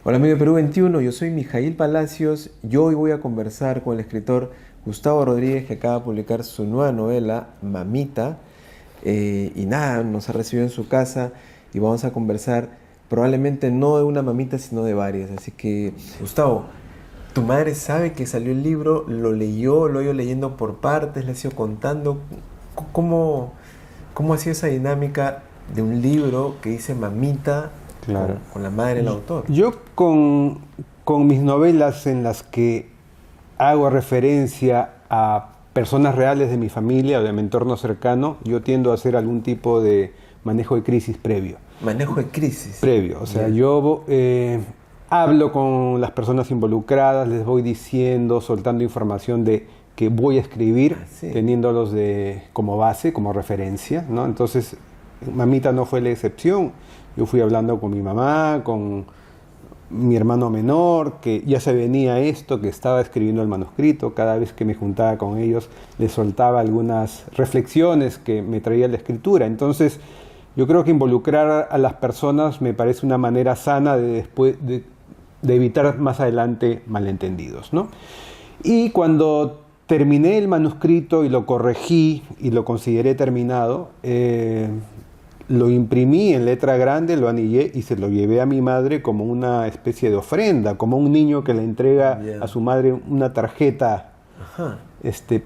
Hola amigo de Perú 21, yo soy Mijail Palacios y hoy voy a conversar con el escritor Gustavo Rodríguez que acaba de publicar su nueva novela, Mamita. Y nada, nos ha recibido en su casa y vamos a conversar probablemente no de una mamita sino de varias. Así que Gustavo, tu madre sabe que salió el libro, lo leyó, lo ha ido leyendo por partes, le ha ido contando. ¿Cómo, cómo ha sido esa dinámica de un libro que dice Mamita Claro. con la madre del autor? Yo con mis novelas en las que hago referencia a personas reales de mi familia o de mi entorno cercano, yo tiendo a hacer algún tipo de manejo de crisis previo. Manejo de crisis. Previo, o sea, Bien. yo hablo con las personas involucradas, les voy diciendo, soltando información de que voy a escribir, Ah, sí. teniéndolos como base, como referencia, ¿no? Entonces, Mamita no fue la excepción. Yo fui hablando con mi mamá, con mi hermano menor, que ya se venía esto, que estaba escribiendo el manuscrito. Cada vez que me juntaba con ellos, les soltaba algunas reflexiones que me traía la escritura. Entonces, yo creo que involucrar a las personas me parece una manera sana de evitar más adelante malentendidos, ¿no? Y cuando terminé el manuscrito y lo corregí y lo consideré terminado, lo imprimí en letra grande, lo anillé y se lo llevé a mi madre como una especie de ofrenda, como un niño que le entrega Ya. a su madre una tarjeta, Ajá.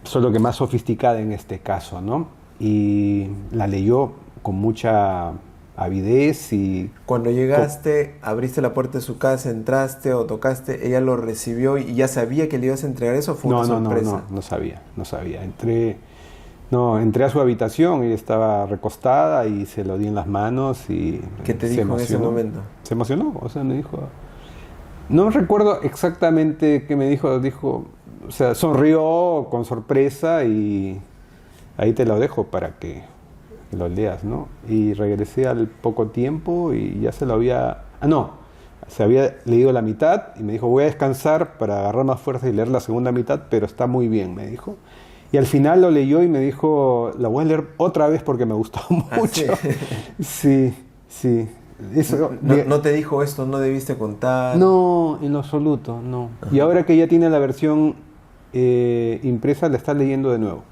solo que más sofisticada en este caso, ¿no? Y la leyó con mucha avidez y Cuando llegaste, abriste la puerta de su casa, entraste o tocaste, ella lo recibió y ya sabía que le ibas a entregar eso, o fue una sorpresa. no sabía. Entré a su habitación, ella estaba recostada y se lo di en las manos y ¿Qué te se dijo en ese emocionó. momento? Se emocionó, o sea, me dijo, no recuerdo exactamente qué me dijo, o sea, sonrió con sorpresa y ahí te lo dejo para que lo leas, ¿no? Y regresé al poco tiempo y ya se había leído la mitad y me dijo, voy a descansar para agarrar más fuerza y leer la segunda mitad, pero está muy bien, me dijo. Y al final lo leyó y me dijo, la voy a leer otra vez porque me gustó Ah, sí. mucho. Sí, sí. Eso, No te dijo esto, no debiste contar. no, en lo absoluto, no. Ajá. Y ahora que ya tiene la versión impresa, la está leyendo de nuevo.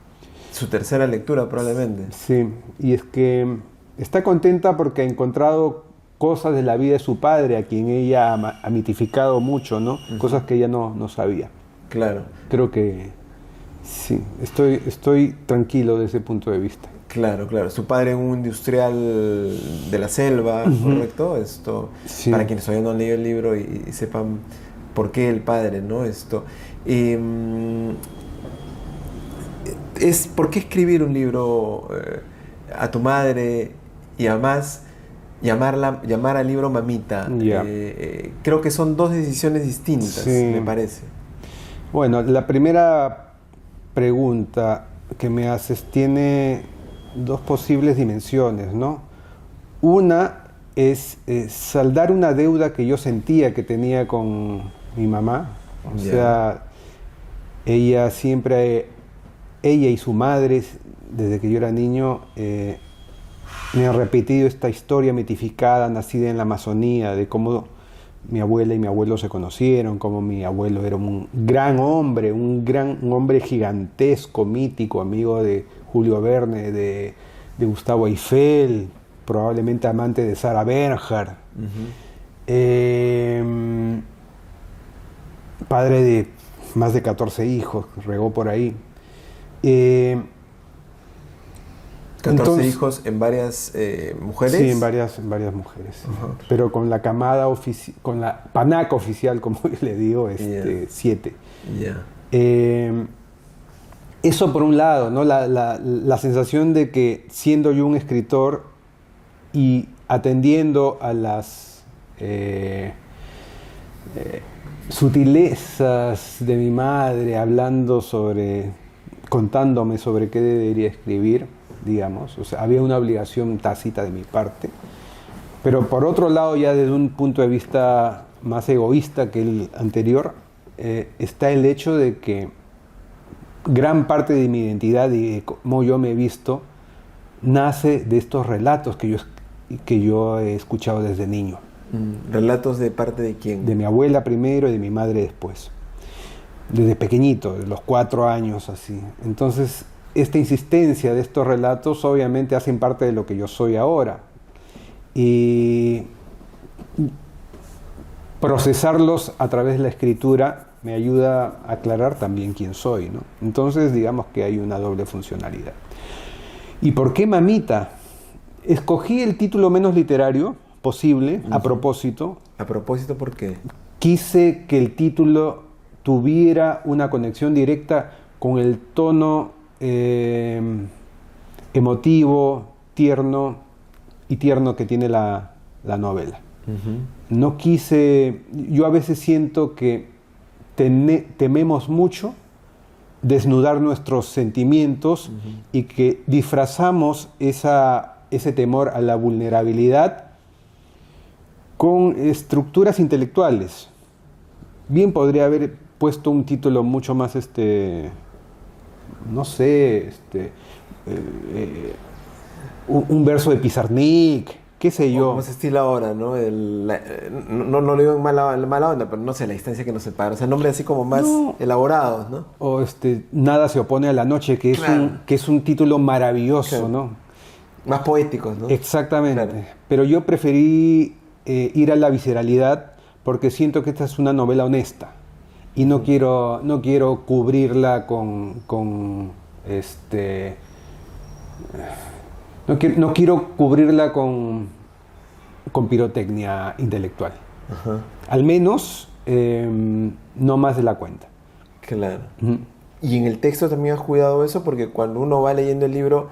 Su tercera lectura probablemente. Sí, y es que está contenta porque ha encontrado cosas de la vida de su padre, a quien ella ha mitificado mucho, ¿no? Cosas que ella no sabía. Claro, Creo que sí, estoy tranquilo desde ese punto de vista. claro, claro. Su padre es un industrial de la selva, ¿correcto? Esto, Sí. para quienes todavía no han leído el libro y sepan por qué el padre, ¿no? Esto. Em, ¿Por qué escribir un libro a tu madre y además llamar al libro Mamita? Ya. Creo que son dos decisiones distintas, Sí. me parece. Bueno, la primera pregunta que me haces tiene dos posibles dimensiones, ¿no? Una es saldar una deuda que yo sentía que tenía con mi mamá. O Ya. sea, ella y su madre, desde que yo era niño, me han repetido esta historia mitificada, nacida en la Amazonía, de cómo mi abuela y mi abuelo se conocieron, cómo mi abuelo era un gran hombre, un hombre gigantesco, mítico, amigo de Julio Verne, de Gustavo Eiffel, probablemente amante de Sarah Bernhardt, padre de más de 14 hijos, regó por ahí. 14 Entonces, hijos en varias mujeres. sí, en varias mujeres. Ajá. Pero con la camada con la panaca oficial, como yo le digo, Yeah. 7. Ya. Eso por un lado, ¿no? La sensación de que siendo yo un escritor y atendiendo a las sutilezas de mi madre, contándome sobre qué debería escribir, digamos, o sea, había una obligación tácita de mi parte, pero por otro lado, ya desde un punto de vista más egoísta que el anterior, está el hecho de que gran parte de mi identidad y de cómo yo me he visto nace de estos relatos que yo he escuchado desde niño. ¿Relatos de parte de quién? De mi abuela primero y de mi madre después. Desde pequeñito, de los 4 años así. Entonces, esta insistencia de estos relatos obviamente hacen parte de lo que yo soy ahora. Y procesarlos a través de la escritura me ayuda a aclarar también quién soy, ¿no? Entonces, digamos que hay una doble funcionalidad. ¿Y por qué Mamita? Escogí el título menos literario posible, a propósito. ¿A propósito por qué? Quise que el título tuviera una conexión directa con el tono emotivo, tierno que tiene la novela. No quise, yo a veces siento que tememos mucho desnudar nuestros sentimientos y que disfrazamos ese temor a la vulnerabilidad con estructuras intelectuales. Bien podría haber puesto un título mucho más, no sé, un verso de Pizarnik, qué sé yo. Como se estila ahora, ¿no? No lo digo en mala onda, pero no sé, la distancia que nos separa. O sea, nombres así como más elaborados, ¿no? O Nada se opone a la noche, que es un título maravilloso, claro. ¿No? Más poéticos, ¿no? Exactamente. Claro. Pero yo preferí ir a la visceralidad porque siento que esta es una novela honesta. Y no quiero cubrirla no quiero cubrirla con pirotecnia intelectual. Ajá. Al menos no más de la cuenta. Claro. Y en el texto también has cuidado eso, porque cuando uno va leyendo el libro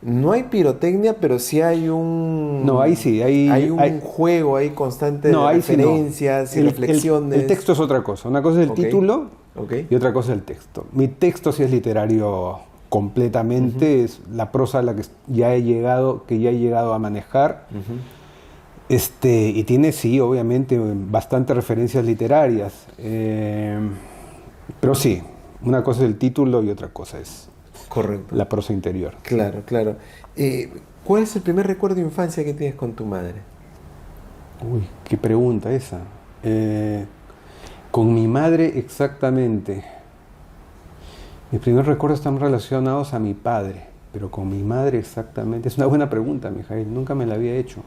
no hay pirotecnia, pero sí hay un... No, ahí sí. Hay un juego ahí constante de referencias y reflexiones. El texto es otra cosa. Una cosa es el título y otra cosa es el texto. Mi texto sí es literario completamente, es la prosa a la que ya he llegado a manejar. Y tiene, sí, obviamente, bastantes referencias literarias. Pero sí, una cosa es el título y otra cosa es... Correcto. La prosa interior. Claro, claro. ¿Cuál es el primer recuerdo de infancia que tienes con tu madre? Uy, qué pregunta esa. Con mi madre exactamente. Mis primeros recuerdos están relacionados a mi padre, pero con mi madre exactamente. Es una buena pregunta, Mijail, nunca me la había hecho.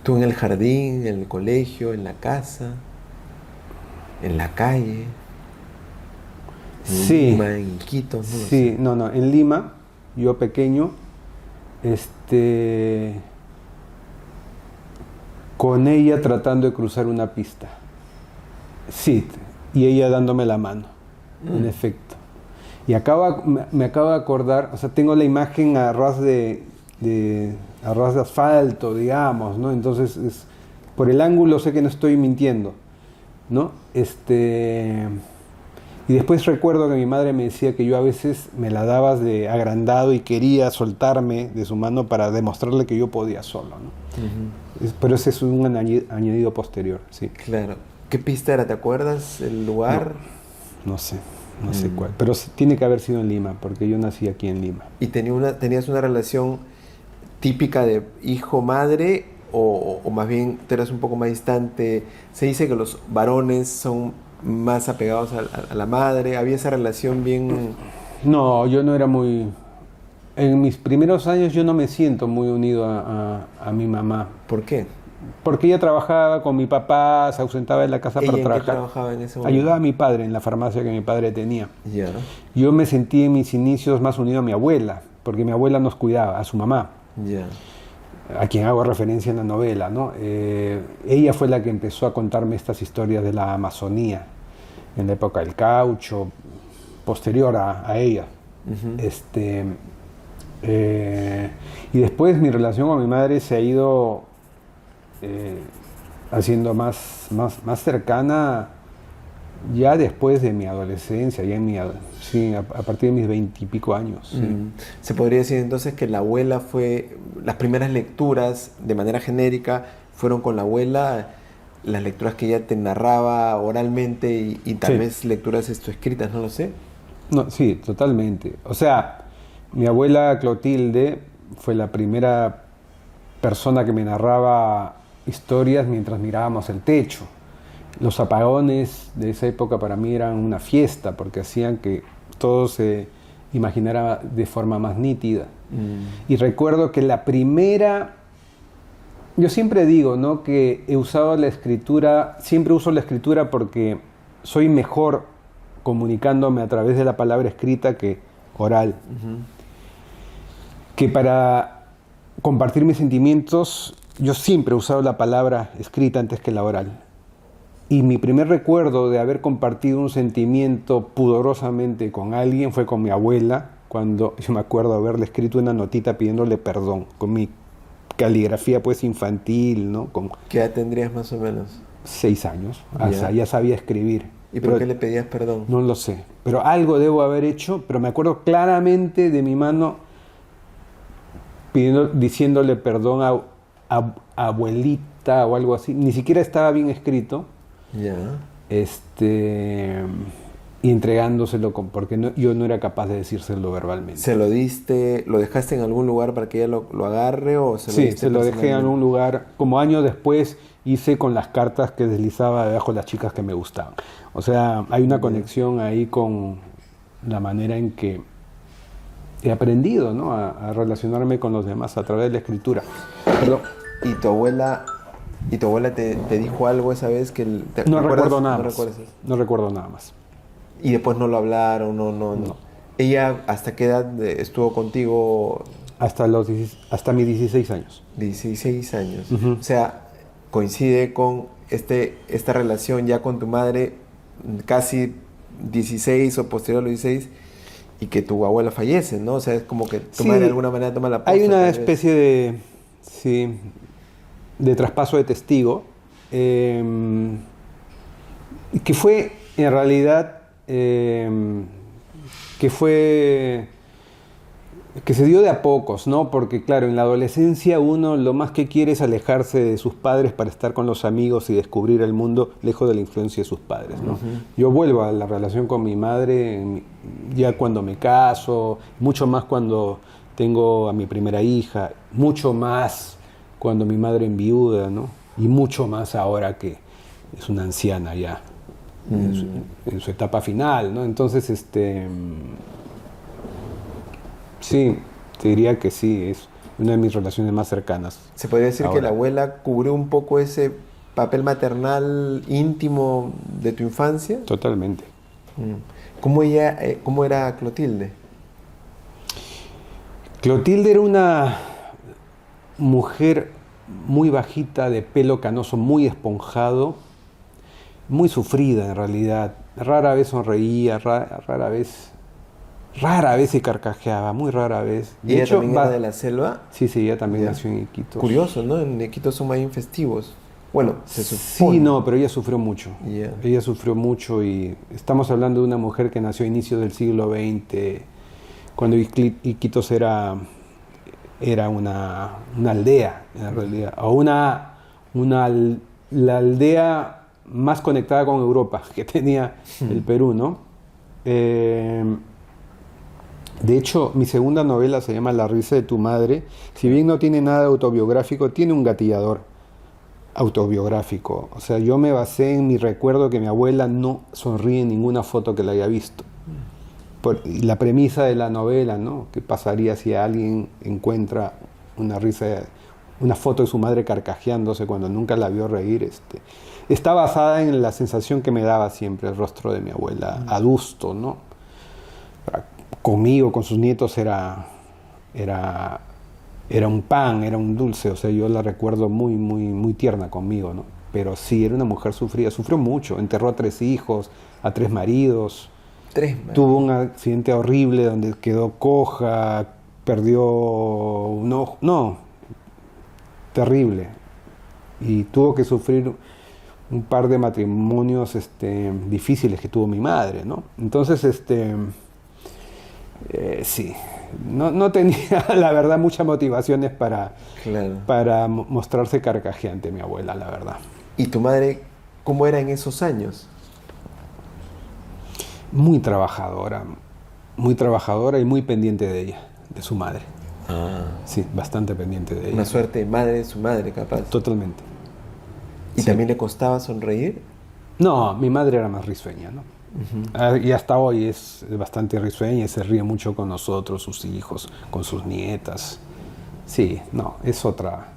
¿Tú en el jardín, en el colegio, en la casa, en la calle? ¿En Lima, en Quito? No, en Lima, yo pequeño, con ella tratando de cruzar una pista. Sí, y ella dándome la mano, en efecto. Y me acabo de acordar, o sea, tengo la imagen a ras de asfalto, digamos, ¿no? Entonces, por el ángulo sé que no estoy mintiendo, ¿no? Y después recuerdo que mi madre me decía que yo a veces me la daba de agrandado y quería soltarme de su mano para demostrarle que yo podía solo, ¿no? Pero ese es un añadido posterior, sí. Claro. ¿Qué pista era? ¿Te acuerdas el lugar? No sé cuál. Pero tiene que haber sido en Lima, porque yo nací aquí en Lima. ¿Y tenías una relación típica de hijo-madre o más bien tú eras un poco más distante? Se dice que los varones son más apegados a la madre. ¿Había esa relación bien...? No, yo no era muy... En mis primeros años yo no me siento muy unido a mi mamá. ¿Por qué? Porque ella trabajaba con mi papá, se ausentaba de la casa para trabajar. ¿En qué trabajaba en ese momento? Ayudaba a mi padre en la farmacia que mi padre tenía. Ya. Yo me sentí en mis inicios más unido a mi abuela, porque mi abuela nos cuidaba, a su mamá. Ya. A quien hago referencia en la novela, ¿no? Ella fue la que empezó a contarme estas historias de la Amazonía, en la época del caucho, posterior a ella. Y después mi relación con mi madre se ha ido haciendo más cercana ya después de mi adolescencia, a partir de mis 20 y pico años. Sí. Se podría decir entonces que la abuela las primeras lecturas de manera genérica fueron con la abuela, las lecturas que ella te narraba oralmente y tal vez lecturas escritas, no lo sé. No, sí, totalmente. O sea, mi abuela Clotilde fue la primera persona que me narraba historias mientras mirábamos el techo. Los apagones de esa época para mí eran una fiesta porque hacían que todo se imaginara de forma más nítida. Y recuerdo que la primera... Yo siempre digo, ¿no?, que he usado la escritura, siempre uso la escritura porque soy mejor comunicándome a través de la palabra escrita que oral. Que para compartir mis sentimientos, yo siempre he usado la palabra escrita antes que la oral. Y mi primer recuerdo de haber compartido un sentimiento pudorosamente con alguien fue con mi abuela, cuando yo me acuerdo haberle escrito una notita pidiéndole perdón, con mi caligrafía pues infantil, ¿no? Con ¿Qué edad tendrías más o menos? 6 años, ya sabía escribir. ¿Y por qué le pedías perdón? No lo sé, pero algo debo haber hecho, pero me acuerdo claramente de mi mano diciéndole perdón a abuelita o algo así, ni siquiera estaba bien escrito. Ya. Y entregándoselo porque yo no era capaz de decírselo verbalmente. ¿Se lo diste, lo dejaste en algún lugar para que ella lo agarre o se lo diste? Sí, se lo dejé en un lugar, como años después hice con las cartas que deslizaba debajo de las chicas que me gustaban. O sea, hay una conexión ahí con la manera en que he aprendido, ¿no?, a relacionarme con los demás a través de la escritura. Perdón. ¿Y tu abuela te dijo algo esa vez que No recuerdo nada ¿No más. recuerdas? No recuerdo nada más. Y después no lo hablaron, no. ¿Ella hasta qué edad estuvo contigo? Hasta mis 16 años. 16 años. Uh-huh. O sea, coincide con esta relación ya con tu madre casi 16 o posterior a los 16 y que tu abuela fallece, ¿no? O sea, es como que tu madre de alguna manera toma la posta. Hay una especie de traspaso de testigo que fue en realidad que se dio de a pocos, ¿no? Porque claro, en la adolescencia uno lo más que quiere es alejarse de sus padres para estar con los amigos y descubrir el mundo lejos de la influencia de sus padres, ¿no? Uh-huh. Yo vuelvo a la relación con mi madre ya cuando me caso, mucho más cuando tengo a mi primera hija, mucho más cuando mi madre enviuda, ¿no? Y mucho más ahora que es una anciana ya en su etapa final, ¿no? Entonces, sí, te diría que sí, es una de mis relaciones más cercanas. ¿Se podría decir ahora que la abuela cubrió un poco ese papel maternal íntimo de tu infancia? Totalmente. ¿Cómo era Clotilde? Clotilde era una mujer muy bajita, de pelo canoso, muy esponjado, muy sufrida en realidad. Rara vez sonreía, rara vez se carcajeaba, muy rara vez. ¿Y ella también era de la selva? Sí, ella también nació en Iquitos. Curioso, ¿no? En Iquitos son más festivos. Bueno, se supone. Sí, no, pero ella sufrió mucho. Yeah. Ella sufrió mucho y estamos hablando de una mujer que nació a inicios del siglo XX, cuando Iquitos era una aldea, en realidad, o la aldea más conectada con Europa que tenía el Perú, ¿no? De hecho, mi segunda novela se llama La risa de tu madre. Si bien no tiene nada autobiográfico, tiene un gatillador autobiográfico. O sea, yo me basé en mi recuerdo que mi abuela no sonríe en ninguna foto que la haya visto. La premisa de la novela, ¿no? ¿Qué pasaría si alguien encuentra una foto de su madre carcajeándose cuando nunca la vio reír? Está basada en la sensación que me daba siempre el rostro de mi abuela, adusto, ¿no? Conmigo, con sus nietos, era un pan, era un dulce. O sea, yo la recuerdo muy, muy, muy tierna conmigo, ¿no? Pero sí, era una mujer sufrida, sufrió mucho, enterró a 3 hijos, a 3 maridos. Tuvo un accidente horrible donde quedó coja, perdió un ojo. No, terrible. Y tuvo que sufrir un par de matrimonios difíciles que tuvo mi madre, ¿no? Entonces, sí, no tenía, la verdad, muchas motivaciones para mostrarse carcajeante, mi abuela, la verdad. ¿Y tu madre cómo era en esos años? Muy trabajadora y muy pendiente de ella, de su madre. Sí, bastante pendiente de ella. Una suerte de madre de su madre, capaz. Totalmente. ¿Y también le costaba sonreír? No, mi madre era más risueña, ¿no? Y hasta hoy es bastante risueña y se ríe mucho con nosotros, sus hijos, con sus nietas. Sí, no, es otra.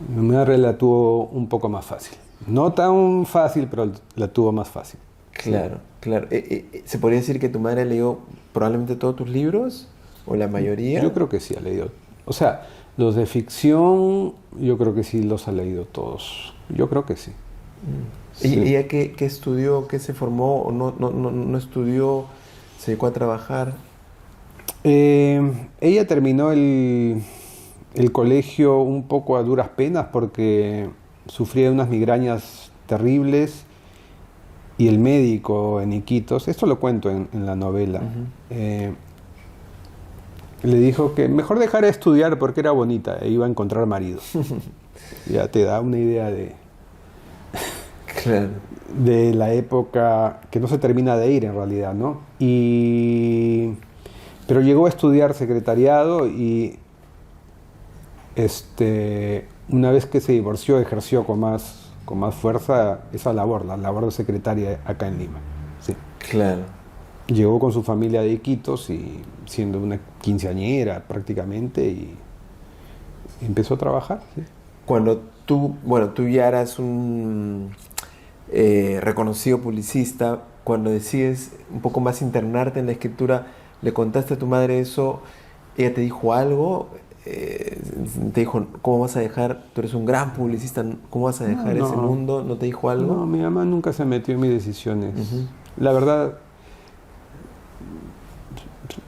Mi madre la tuvo un poco más fácil. No tan fácil, pero la tuvo más fácil. Claro, Sí. claro. ¿Se podría decir que tu madre leyó probablemente todos tus libros? ¿O la mayoría? Yo creo que sí ha leído. O sea, los de ficción, yo creo que sí los ha leído todos. Yo creo que sí. ¿Y Sí. ella qué estudió, qué se formó o no estudió, se dedicó a trabajar? Ella terminó el colegio un poco a duras penas porque sufría de unas migrañas terribles y el médico en Iquitos, esto lo cuento en la novela, le dijo que mejor dejara de estudiar porque era bonita e iba a encontrar marido. Ya te da una idea Claro. de la época que no se termina de ir en realidad, ¿no? Pero llegó a estudiar secretariado y una vez que se divorció ejerció con más fuerza esa labor, la labor de secretaria acá en Lima. Sí. Claro. Llegó con su familia de Iquitos y siendo una quinceañera prácticamente y empezó a trabajar. Sí. Cuando tú ya eras un reconocido publicista, cuando decides un poco más internarte en la escritura, ¿le contaste a tu madre eso? ¿Ella te dijo algo? ¿Te dijo, cómo vas a dejar, tú eres un gran publicista, cómo vas a dejar ese mundo? ¿No te dijo algo? No, mi mamá nunca se metió en mis decisiones. Uh-huh. La verdad,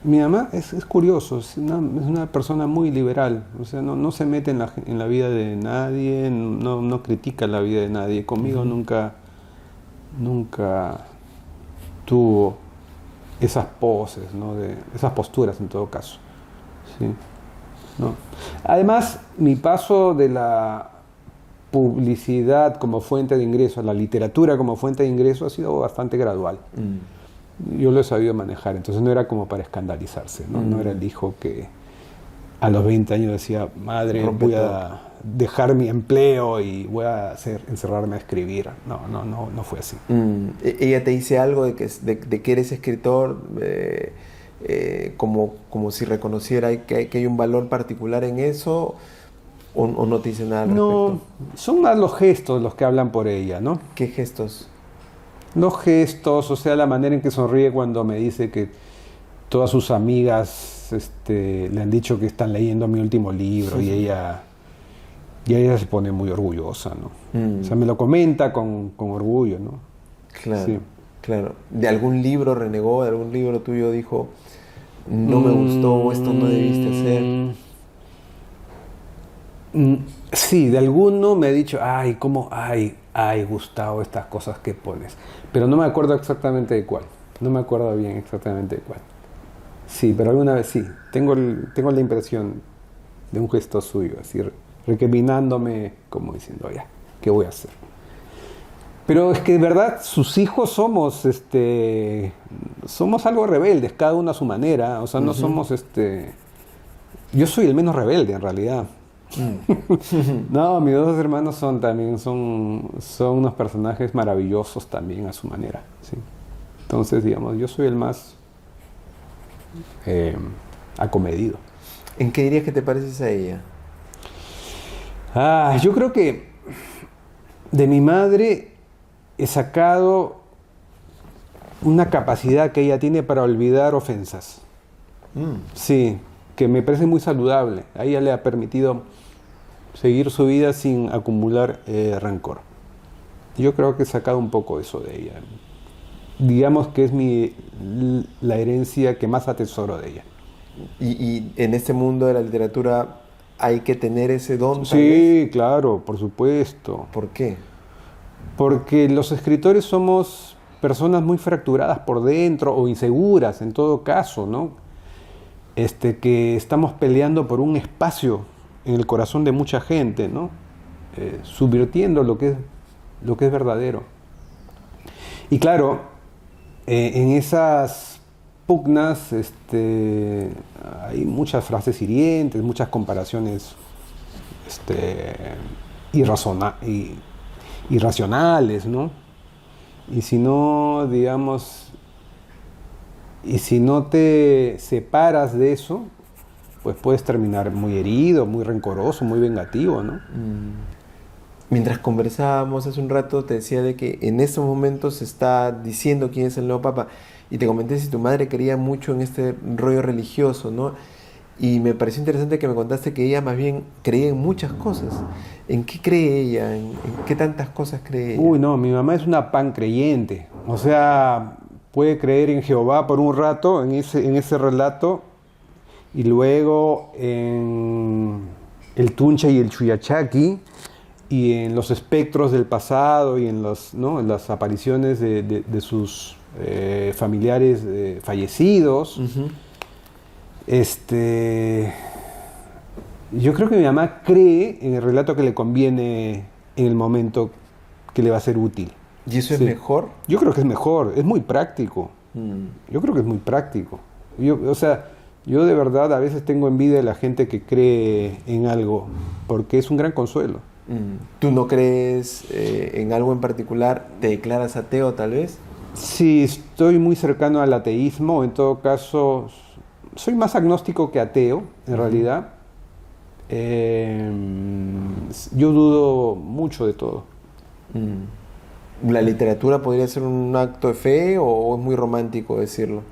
mi mamá es curioso, es una persona muy liberal, o sea, no se mete en la vida de nadie, no critica la vida de nadie. Conmigo nunca tuvo esas poses, ¿no? Esas posturas en todo caso. Sí, ¿no? Además, mi paso de la publicidad como fuente de ingreso a la literatura como fuente de ingreso ha sido bastante gradual. Yo lo he sabido manejar, entonces no era como para escandalizarse, ¿no? No era el hijo que a los 20 años decía, madre, voy a dejar mi empleo y voy a encerrarme a escribir. No fue así. ¿Ella te dice algo de que eres escritor, como si reconociera que hay un valor particular en eso, o no te dice nada al respecto? No, son más los gestos los que hablan por ella, ¿no? ¿Qué gestos? Los gestos, o sea, la manera en que sonríe cuando me dice que todas sus amigas le han dicho que están leyendo mi último libro y ella se pone muy orgullosa, ¿no? O sea, me lo comenta con orgullo, ¿no? Claro, sí. Claro. ¿De algún libro renegó? ¿De algún libro tuyo dijo, no me gustó, esto no debiste hacer? Sí, de alguno me ha dicho, Gustavo, estas cosas que pones. Pero no me acuerdo exactamente de cuál. No me acuerdo bien exactamente de cuál. Sí, pero alguna vez sí. Tengo la impresión de un gesto suyo, así recriminándome, como diciendo, ya, ¿qué voy a hacer? Pero es que de verdad sus hijos somos algo rebeldes, cada uno a su manera. O sea, no somos yo soy el menos rebelde en realidad. No, mis dos hermanos son unos personajes maravillosos también a su manera, ¿sí? Entonces, digamos, yo soy el más acomedido. ¿En qué dirías que te pareces a ella? Yo creo que de mi madre he sacado una capacidad que ella tiene para olvidar ofensas. Sí, que me parece muy saludable. A ella le ha permitido seguir su vida sin acumular rencor. Yo creo que he sacado un poco eso de ella. Digamos que es la herencia que más atesoro de ella. Y en este mundo de la literatura hay que tener ese don. Sí, claro, por supuesto. ¿Por qué? Porque los escritores somos personas muy fracturadas por dentro o inseguras en todo caso, ¿no? Que estamos peleando por un espacio en el corazón de mucha gente, ¿no? Subvirtiendo lo que es verdadero. Y claro, en esas pugnas hay muchas frases hirientes, muchas comparaciones irracionales, ¿no? Y si no, digamos, y si no te separas de eso, pues puedes terminar muy herido, muy rencoroso, muy vengativo, ¿no? Mientras conversábamos hace un rato, te decía de que en estos momentos se está diciendo quién es el nuevo papa. Y te comenté si tu madre creía mucho en este rollo religioso, ¿no? Y me pareció interesante que me contaste que ella más bien creía en muchas cosas. ¿En qué cree ella? ¿En qué tantas cosas cree ella? Uy, no, mi mamá es una pan creyente. O sea, puede creer en Jehová por un rato, en ese relato, y luego en el Tuncha y el Chuyachaki, y en los espectros del pasado, y en ¿no? en las apariciones de sus familiares fallecidos. Ujú. Yo creo que mi mamá cree en el relato que le conviene en el momento que le va a ser útil. ¿Y eso es Sí. mejor? Yo creo que es mejor, es muy práctico. Mm. Yo creo que es muy práctico. O sea, yo de verdad a veces tengo envidia de la gente que cree en algo, porque es un gran consuelo. ¿Tú no crees en algo en particular? ¿Te declaras ateo tal vez? Sí, estoy muy cercano al ateísmo, en todo caso, soy más agnóstico que ateo, en realidad. Yo dudo mucho de todo. ¿La literatura podría ser un acto de fe o es muy romántico decirlo?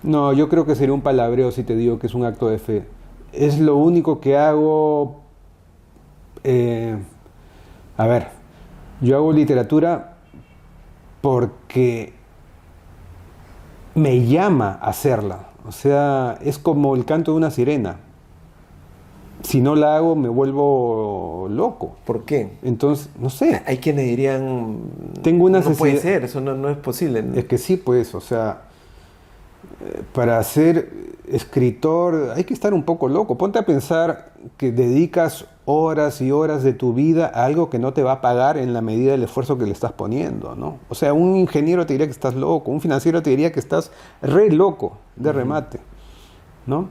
No, yo creo que sería un palabreo si te digo que es un acto de fe. Es lo único que hago. A ver, yo hago literatura porque me llama a hacerla. O sea, es como el canto de una sirena. Si no la hago, me vuelvo loco. ¿Por qué? Entonces, no sé. Hay quienes dirían, Tengo una no puede necesidad- ser, eso no es posible, ¿no? Es que sí, pues, o sea, para ser escritor hay que estar un poco loco. Ponte a pensar que dedicas horas y horas de tu vida a algo que no te va a pagar en la medida del esfuerzo que le estás poniendo, ¿no? O sea, un ingeniero te diría que estás loco, un financiero te diría que estás re loco de remate, ¿no?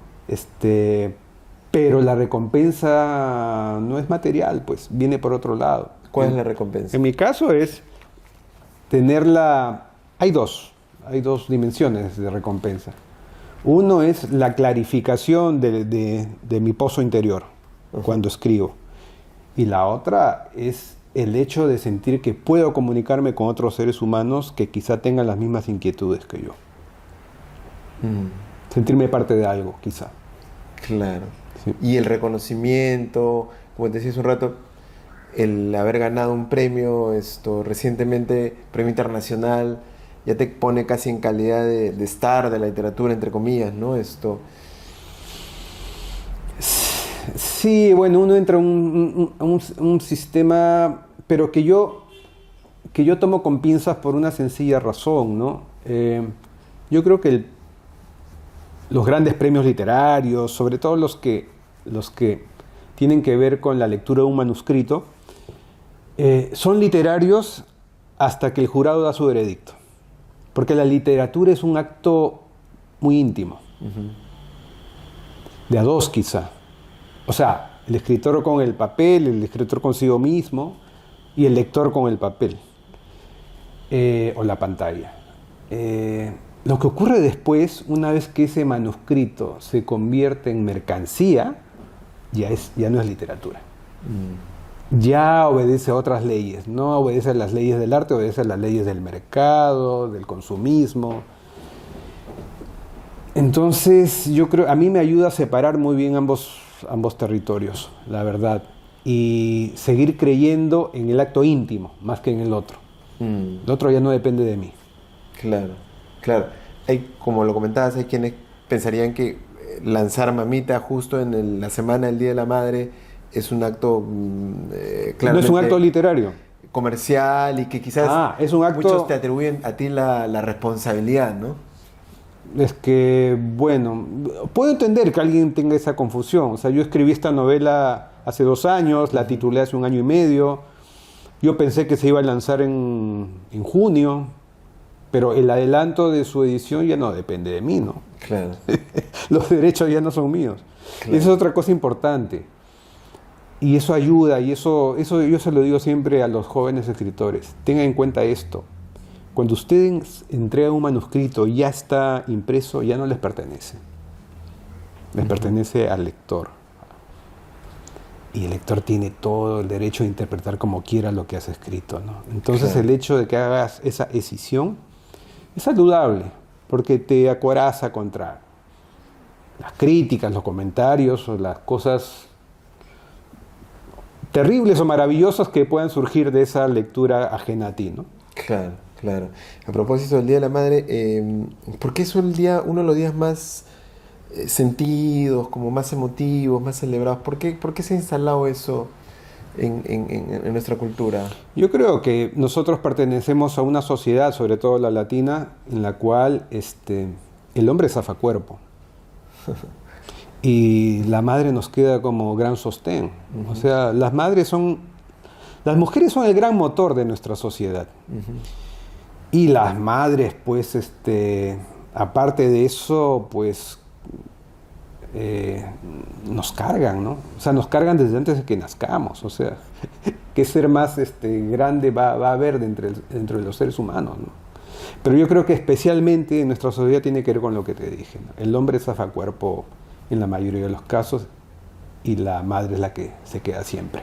Pero la recompensa no es material, pues viene por otro lado. ¿Cuál es la recompensa? En mi caso es tenerla. Hay dos dimensiones de recompensa. Uno es la clarificación de mi pozo interior cuando escribo. Y la otra es el hecho de sentir que puedo comunicarme con otros seres humanos que quizá tengan las mismas inquietudes que yo. Sentirme parte de algo, quizá. Claro. Sí. Y el reconocimiento, como te decía hace un rato, el haber ganado un premio recientemente, premio internacional, ya te pone casi en calidad de star de la literatura, entre comillas, ¿no? Sí, bueno, uno entra a un sistema, pero que yo tomo con pinzas por una sencilla razón, ¿no? Yo creo que los grandes premios literarios, sobre todo los que tienen que ver con la lectura de un manuscrito, son literarios hasta que el jurado da su veredicto. Porque la literatura es un acto muy íntimo. De a dos quizá. O sea, el escritor con el papel, el escritor consigo mismo y el lector con el papel. O la pantalla. Lo que ocurre después, una vez que ese manuscrito se convierte en mercancía, ya no es literatura. Ya obedece a otras leyes, no obedece a las leyes del arte, obedece a las leyes del mercado, del consumismo. Entonces, yo creo, a mí me ayuda a separar muy bien ambos territorios, la verdad, y seguir creyendo en el acto íntimo, más que en el otro. El otro ya no depende de mí. Claro, claro. Como lo comentabas, hay quienes pensarían que lanzar Mamita justo en la semana del Día de la Madre es un acto No es un acto literario. comercial y que quizás es un acto. muchos te atribuyen a ti la responsabilidad, ¿no? Es que, bueno, puedo entender que alguien tenga esa confusión. O sea, yo escribí esta novela hace 2 años, la titulé hace 1 año y medio. Yo pensé que se iba a lanzar en junio, pero el adelanto de su edición ya no depende de mí, ¿no? Claro. Los derechos ya no son míos. Claro. Esa es otra cosa importante. Y eso ayuda, y eso yo se lo digo siempre a los jóvenes escritores. Tengan en cuenta esto. Cuando ustedes entregan un manuscrito y ya está impreso, ya no les pertenece. Les pertenece al lector. Y el lector tiene todo el derecho de interpretar como quiera lo que has escrito, ¿no? Entonces el hecho de que hagas esa escisión es saludable, porque te acoraza contra las críticas, los comentarios o las cosas terribles o maravillosas que puedan surgir de esa lectura ajena a ti, ¿no? Claro, claro. A propósito del Día de la Madre, ¿por qué es uno de los días más sentidos, como más emotivos, más celebrados? ¿Por qué se ha instalado eso en nuestra cultura? Yo creo que nosotros pertenecemos a una sociedad, sobre todo la latina, en la cual el hombre es zafacuerpo. Y la madre nos queda como gran sostén. O sea, las mujeres son el gran motor de nuestra sociedad. Y las madres, pues, aparte de eso, pues, nos cargan, ¿no? O sea, nos cargan desde antes de que nazcamos. O sea, ¿qué ser más grande va a haber dentro de los seres humanos, ¿no? Pero yo creo que especialmente en nuestra sociedad tiene que ver con lo que te dije, ¿no? El hombre es zafacuerpo en la mayoría de los casos y la madre es la que se queda siempre.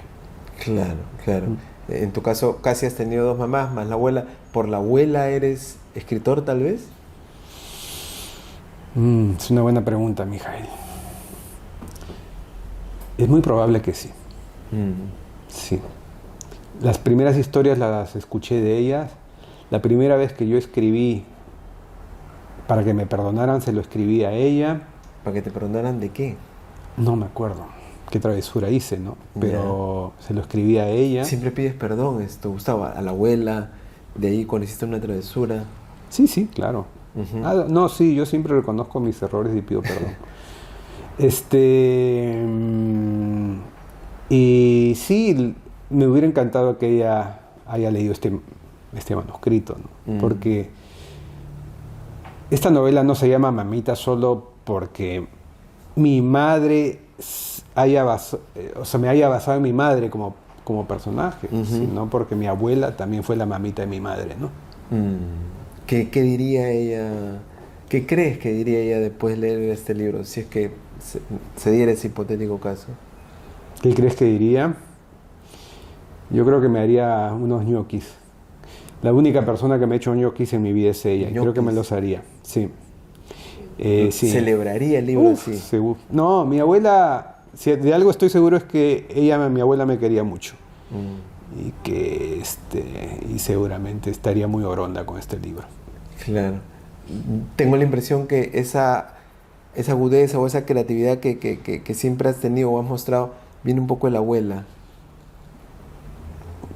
Claro, claro. En tu caso casi has tenido 2 mamás más la abuela. ¿Por la abuela eres escritor tal vez? Es una buena pregunta, Mijael. Es muy probable que sí. Sí. Las primeras historias las escuché de ellas. La primera vez que yo escribí para que me perdonaran, se lo escribí a ella. ¿Para que te perdonaran de qué? No me acuerdo qué travesura hice, ¿no? Pero se lo escribí a ella. Siempre pides perdón, Gustavo, a la abuela, de ahí cuando hiciste una travesura. Sí, claro. No, sí, yo siempre reconozco mis errores y pido perdón. Y sí, me hubiera encantado que ella haya leído este manuscrito, ¿no? Porque esta novela no se llama Mamita solo porque mi madre me haya basado en mi madre como personaje, sino porque mi abuela también fue la mamita de mi madre, ¿no? ¿Qué diría ella? ¿Qué crees que diría ella después de leer este libro? Si es que se diera ese hipotético caso. ¿Qué crees que diría? Yo creo que me haría unos ñoquis. La única persona que me ha hecho ñoquis en mi vida es ella. Creo que me los haría, sí. Sí. ¿Celebraría el libro así? No, mi abuela, si de algo estoy seguro es que mi abuela me quería mucho. Y que y seguramente estaría muy oronda con este libro. Claro. Tengo la impresión que esa agudeza o esa creatividad que siempre has tenido o has mostrado viene un poco de la abuela.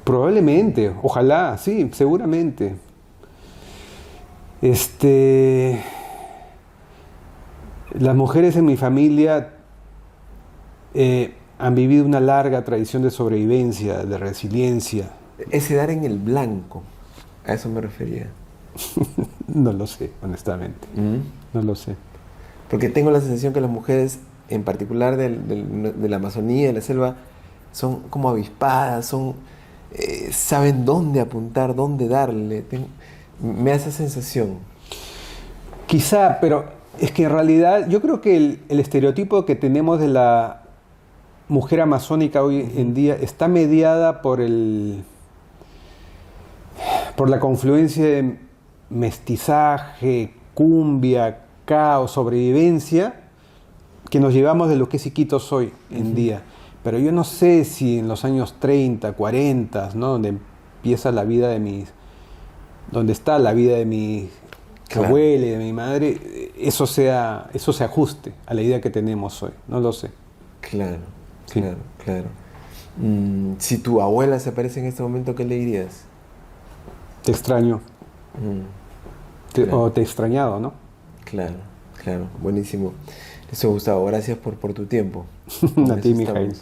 Probablemente, ojalá, sí, seguramente. Las mujeres en mi familia han vivido una larga tradición de sobrevivencia, de resiliencia. Ese dar en el blanco, a eso me refería. No lo sé, honestamente. No lo sé. Porque tengo la sensación que las mujeres, en particular de la Amazonía, de la selva, son como avispadas, saben dónde apuntar, dónde darle. Me da esa sensación. Quizá, pero es que en realidad yo creo que el estereotipo que tenemos de la mujer amazónica hoy en día está mediada por la confluencia de mestizaje, cumbia, caos, sobrevivencia que nos llevamos de lo que es Iquitos hoy en día. Pero yo no sé si en los años 30, 40, ¿no? Donde está la vida de mi abuela y de mi madre, eso se ajuste a la idea que tenemos hoy. No lo sé. Claro, sí. claro. Si tu abuela se aparece en este momento, ¿qué le dirías? Te extraño. Claro. O te he extrañado, ¿no? Claro. Buenísimo. Eso, Gustavo, gracias por tu tiempo. A ti, Mijail.